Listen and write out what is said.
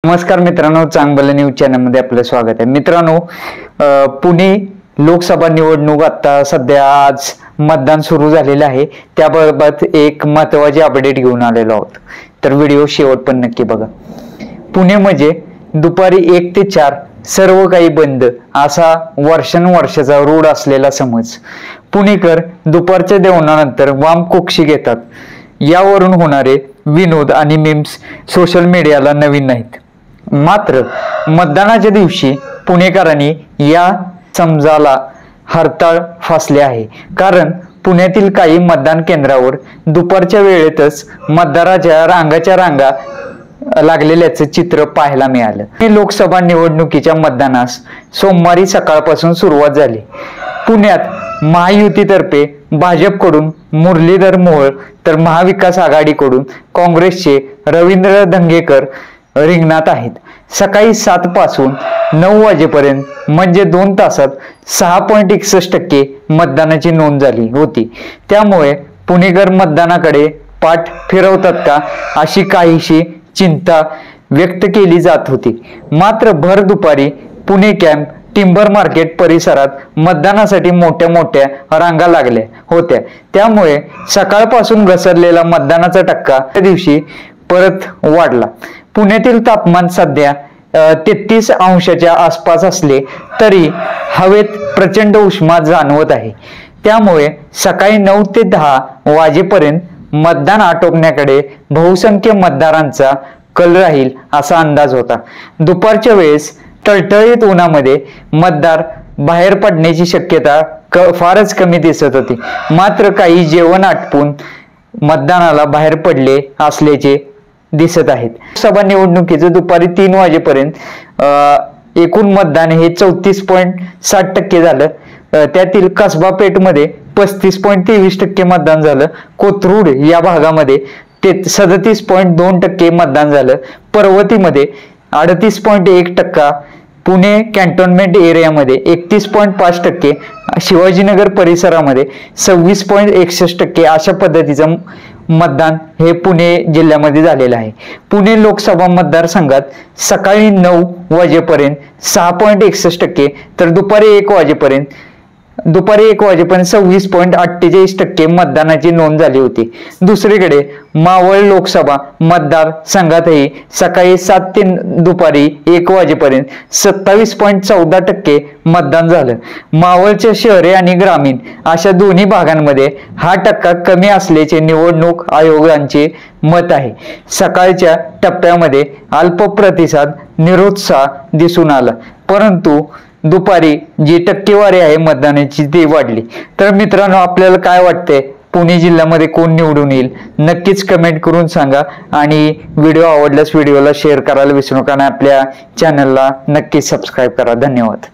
नमस्कार मित्रांनो, चांगलं न्यूज चॅनलमध्ये आपलं स्वागत आहे. मित्रांनो, पुणे लोकसभा निवडणूक आता सध्या आज मतदान सुरू झालेलं आहे. त्याबाबत एक महत्त्वाची अपडेट घेऊन आलेलो आहोत, तर व्हिडिओ शेवट पण नक्की बघा. पुणे म्हणजे दुपारी 1 ते 4 सर्व काही बंद असा वर्षानुवर्षाचा रूढ असलेला समज. पुणेकर दुपारच्या जेवणानंतर वाम कोक्षी घेतात. यावरून होणारे विनोद आणि मीम्स सोशल मीडियाला नवीन नाहीत. मात्र मतदानाच्या दिवशी पुणेकरांनी या समजाला हरताळ फासले आहे. कारण पुण्यातील काही मतदान केंद्रावर दुपारच्या वेळेतच मतदाराच्या रांगा लागलेल्याचं चित्र पाहायला मिळालं. लोकसभा निवडणुकीच्या मतदानास सोमवारी सकाळपासून सुरुवात झाली. पुण्यात महायुतीतर्फे भाजपकडून मुरलीधर मोहोळ तर महाविकास आघाडीकडून काँग्रेसचे रवींद्र धंगेकर रिंगणात आहेत. सकाळी 7 पासून 9 वाजेपर्यंत म्हणजे 2 तासात 6.61% मतदानाची नोंद झाली होती. त्यामुळे पुणेकर मतदानाकडे पाठ फिरवतात का अशी काहीशी चिंता व्यक्त केली जात होती. मात्र भर दुपारी पुणे कॅम्प टिंबर मार्केट परिसरात मतदानासाठी मोठ्या रांगा लागल्या होत्या. त्यामुळे सकाळपासून घसरलेला मतदानाचा टक्का त्या दिवशी परत वाढला. पुण्यातील तापमान सध्या 33 अंशाच्या आसपास असले तरी हवेत प्रचंड उष्मा जाणवत आहे. त्यामुळे सकाळी 9 ते 10 वाजेपर्यंत मतदान आटोपण्याकडे बहुसंख्य मतदारांचा कल राहील असा अंदाज होता. दुपारच्या वेळेस टळटळीत उन्हामध्ये मतदार बाहेर पडण्याची शक्यता फारच कमी दिसत होती. मात्र काही जेवण आटपून मतदानाला बाहेर पडले असल्याचे दिसत आहेत. लोकसभा निवडणुकीचं दुपारी 3 वाजेपर्यंत एकूण मतदान हे 34.60% झालं. त्यातील कसबा पेठमध्ये 35.23% मतदान झालं. कोथरूड या भागामध्ये 37.2% मतदान झालं. पर्वतीमध्ये 38.1%, पुणे कॅन्टोन्मेंट एरियामध्ये 31.5%, शिवाजीनगर परिसरामध्ये 26.61% अशा पद्धतीचं मतदान हे पुणे जिल्ह्यामध्ये झालेलं आहे. पुणे लोकसभा मतदारसंघात सकाळी 9 वाजेपर्यंत 6.61%, तर दुपारी 1 वाजेपर्यंत 26.48% मतदानाची नोंद झाली होती. दुसरीकडे मावळ लोकसभा मतदारसंघातही सकाळी 7 ते दुपारी 1 वाजेपर्यंत 27.14% मतदान झालं. मावळच्या शहरी आणि ग्रामीण अशा दोन्ही भागांमध्ये हा टक्का कमी असल्याचे निवडणूक आयोगांचे मत आहे. सकाळच्या टप्प्यामध्ये अल्प प्रतिसाद निरुत्साह दिसून आला, परंतु दुपारी जी टक्केवारी आहे मतदानाची ती वाढली. तर मित्रांनो, आपल्याला काय वाटतंय, पुणे जिल्ह्यामध्ये कोण निवडून येईल? नक्कीच कमेंट करून सांगा. आणि व्हिडिओ आवडल्यास व्हिडिओला शेअर करायला विसरू नका आणि आपल्या चॅनलला नक्कीच सबस्क्राईब करा. धन्यवाद.